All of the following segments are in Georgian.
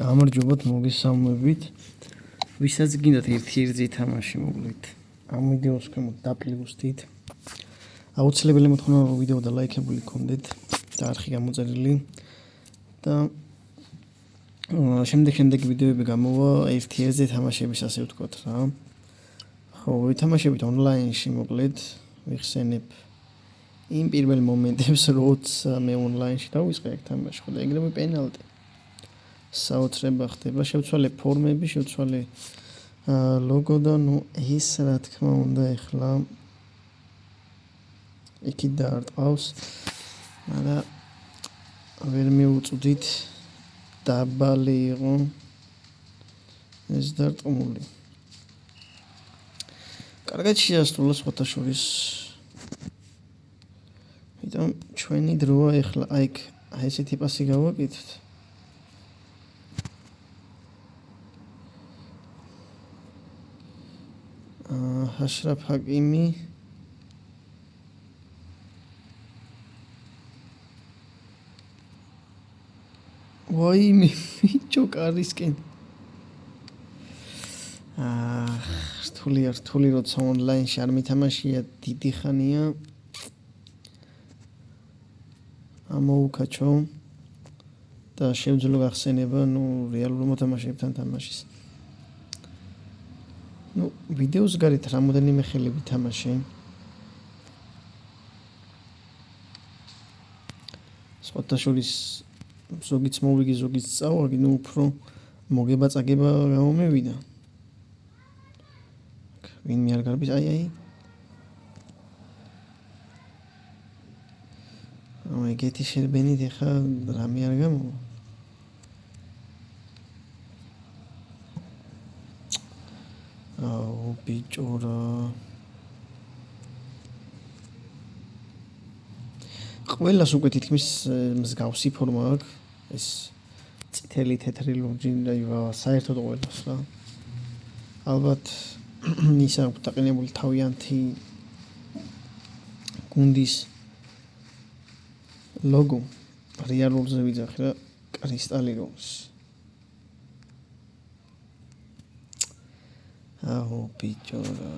გამარჯობათ მოგესალმებით. ვისაც გინდათ ერთ-ერთი თამაში მოგვიდეთ. ამ ვიდეოს ქვემოთ დაპლუსდით. აუცილებელი მოთხოვნა რომ ვიდეო და ლაიქებული გქონდეთ და არხი გამოწერილი და შემდეგ ვიდეოები გამოვა ერთ-ერთი თამაშების ასე ვთქვათ რა. ხო, ვითამაშებით ონლაინში მოკლედ ვიხსენებ იმ პირველ მომენტებს როცა მე ონლაინში დავისყე ეგ თამაში ხო და ეგრევე პენალტი საოცრება ხდება, შევცვალე ფორმები, შევცვალე ლოგო და ნუ ეს რა თქმა უნდა ეხლა იქით დაარტყავს, მაგრამ ვერ მივუწვდით დაბალი იყო ეს დარტყმული. კარგად შეასრულა სხვათა შორის. იმიტომ ჩვენი დროა ეხლა აი ესეთი პასი გავაკეთოთ. Ashraf Hakimi ვაიმე მიჭოკ არისკენ რთული როცა ონლაინში არ მითამაშია დიდი ხანია ამოუკაჩო და შევძლო გახსენება ნუ რეალურ მოთამაშეებთან თამაშის ну ვიდეოს გარეთ რამოდენიმე ხელი ვითამაშე სხვათა შორის ზოგიც მოვიგი ზოგიც წავაგი ну უფრო მოგება-წაგება გამომევიდა ვინმე არ გარბის აი ეგეთი შერბენით ეხა რამე არ გამოვა ბიჭორა ყველას უკვე თითქმის მსგავსი ფორმა აქვს ეს წითელი თეთრი ლურჯი და საერთოდ ყველას რა ალბათ ის აქვს დაყენებული თავიანთი გუნდის ლოგო რეალურზე ვიძახი რა კრისტალი როს აჰო ბიჭორა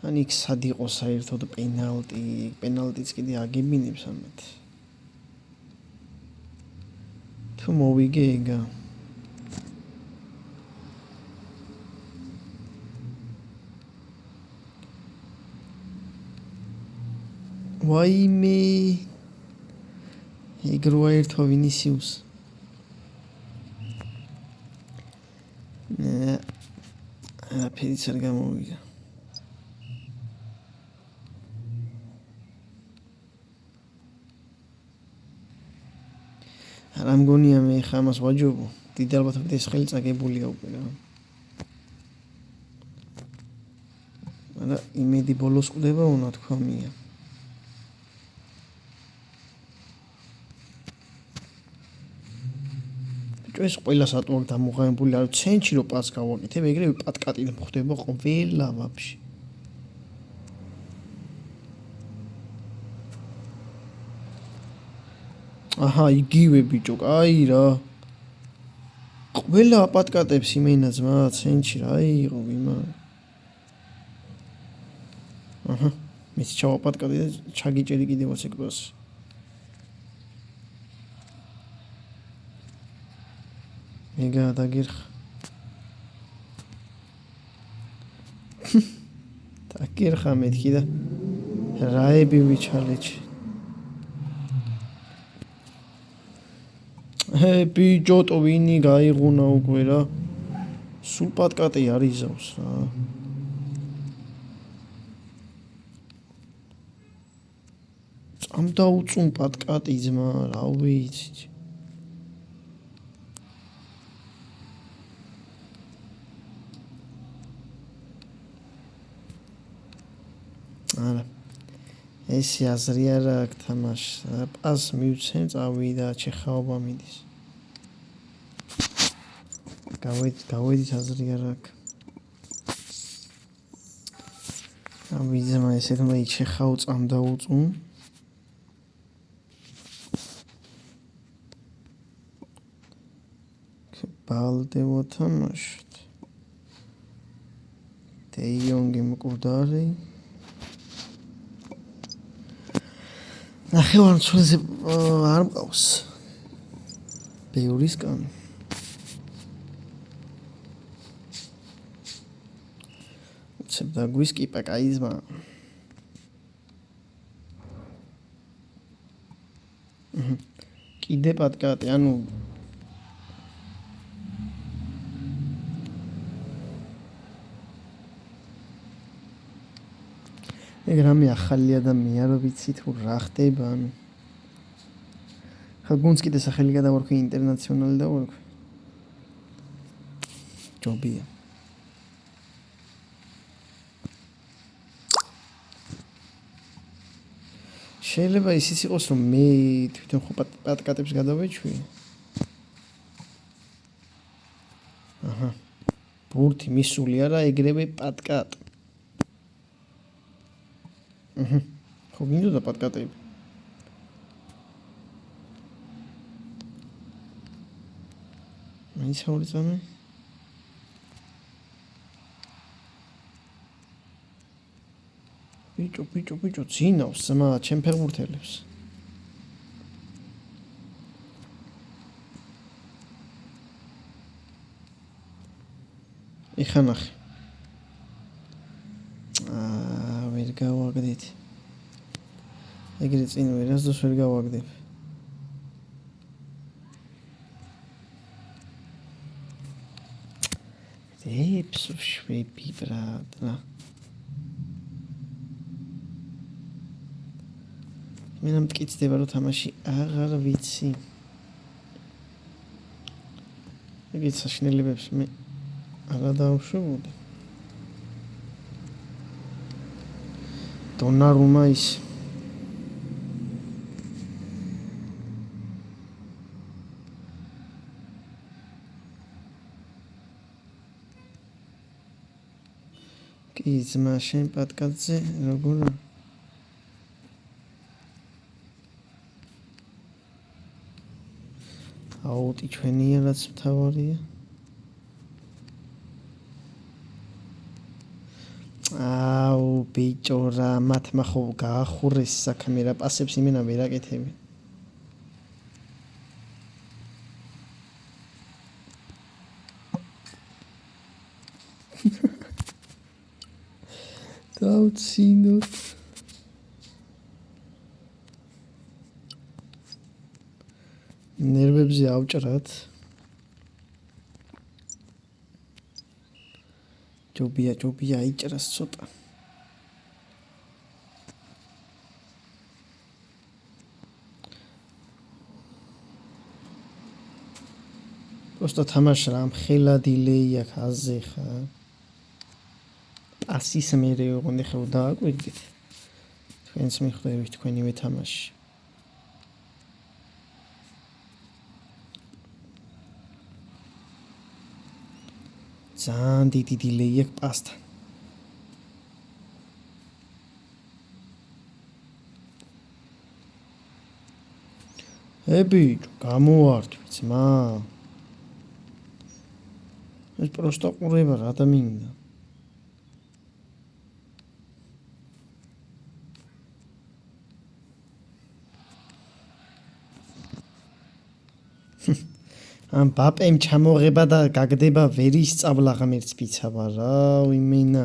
ანიქ სად იყო საერთოდ პენალტიც კიდე აგებინებს ამათ თუ მოვიგე ეგა ვაიმე ეგროა ერთო ვინისიუს ფერიც არ გამოვიდა რა მგონია მე ხა ამას ვაჯობო დიდი ალბათობით ეს ხელი წაგებულია უკვე რა მაგრამ იმედი ბოლოს ყდება უნათქვამია ეს ყველა სატუაკ დამოღებული არ ცენტრი რო პას გავაკეთებ ეგრევე პატკატი ხდება ყველა ვაფშე აჰა იგივე ბიჭო კაი რა ყველა პატკატებს იმენა ძმა ცენტრი რა იყო ვიმა აჰა მეც ჩავაპატკატე და ჩაგიჭერი კიდევაც ეგ პასი ეგა დაგირხ დაგირხა მეთქი და რაები ვიჩალეჩი ბიჭო ტოვინი გაიღუნა უკვე რა სულ პატკატი არ იზავს რა წამ დაუწუნ პატკატი ძმა რა ვიცი არა ესე აზრი არ აქვს თამაში პას მივცენ წავიდა ჩეხაობა მიდის გავედით აზრი არ აქვს ავიძმა ესე თუნდა ჩეხაო წამ დაუწუნ ბალდე ვათამაშოთ. დეიონგი მკვდარი. ნახევარმცველზე არ მყავს. ბევრისგან. უცებ დაგვისკიპა კაიზმა. კიდე პატკატი, ანუ ეგ რამე ახალი ადამიანია, რომ ვიცი თუ რა ხდება, ანუ ხა გუნდს კიდე სახელი გადავარქვი ინტერნაციონალი და ვარქვი. ჯობია. შეიძლება ისიც იყოს, რომ მე თვითონ ხო პატკატებს გადავეჩვი. აჰა. ბურთი მისული არა, ეგრევე პატკატ. ხო მინდოდა პატკატები. მაინც ორი წამი. ბიჭო, ძინავს ზმა, ჩემ ფეხბურთელებს. იხანახი. ვერ გავაგდით. ეგრე წინ ვერასდროს ვერ გავაგდებ. შვები ბრატ რა. მე მტკიცდება რომ თამაში აღარ ვიცი. ეგეც საშინელებებს მე არა დავშვებოდი. დონარუმა ის კი ძმა შენ პატკატზე როგორ აუტი ჩვენია რაც მთავარია. აუ ბიჭო რა მათმა ხო გაახურეს საქმე რა პასებს იმენა ვერ აკეთებენ. დავცინოთ. ნერვებზე ავჭრათ. ჯობია აიჭრას ცოტა. просто თამაშ რა მხელა დილეი აქვს აზე ხა. ასის მერე ოღონდ ხო დააკვირდით. თქვენს მიხვდებით თქვენივე თამაში. ძალიან დიდი დილეი აქვს პასთან. ბიჭო, გამოვართვი ძმა. ეს просто ყურება რა და მინდა. ამ ბაპემ ჩამოღება და გაგდება ვერ ისწავლა ღმერთს პიცაბა რა იმენა.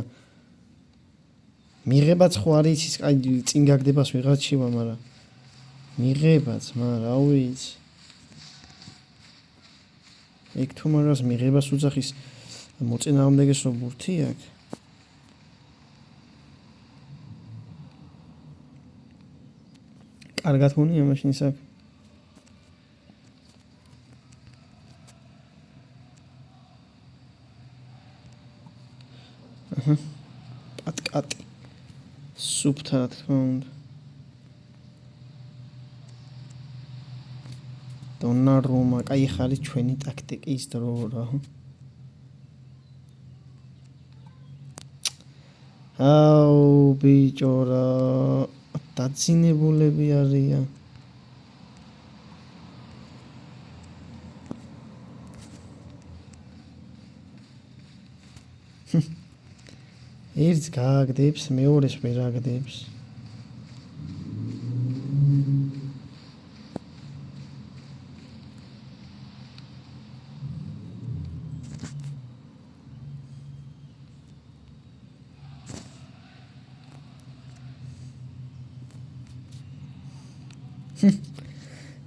მიღებაც ხო არის ის აი წინ გაგდებას ვიღაც შევა, მაგრამ მიღებაც, მაგრამ რა ვიცი. ეგ თუ მაგას მიღებას უძახის მოწინააღმდეგეს რო ბურთი აქვს. კარგად მონია მაშინ საკ. პატკატი. სუფთა რა თქმა უნდა. დონარუმა, კაი ხარი ჩვენი ტაქტიკის დრო რა. აუ ბიჭო რა დაცინებულები არიან. ერთს გააგდებს, მეორეს ვერ აგდებს.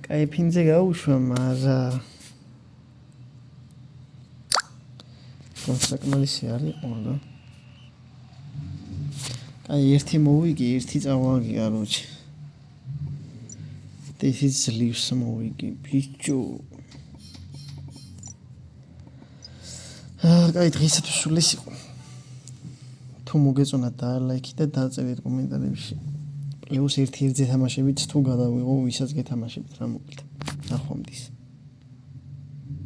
კაი ფინზე გაუშვა, მაგრამ საკმარისი არ იყო და კაი ერთი მოვიგე, ერთი წავაგე, კაროჩე. This is ძლივს მოვიგე, ბიჭო. კაი დღეისათვის სულ ეს იყო. თუ მოგეწონათ დალაიქი და დაწერეთ კომენტარებში. პლუს ერთ-ერთზე თამაშებით თუ გადავიღო, ვისაც გეთამაშებთ რა მოკლედ. ნახვამდის.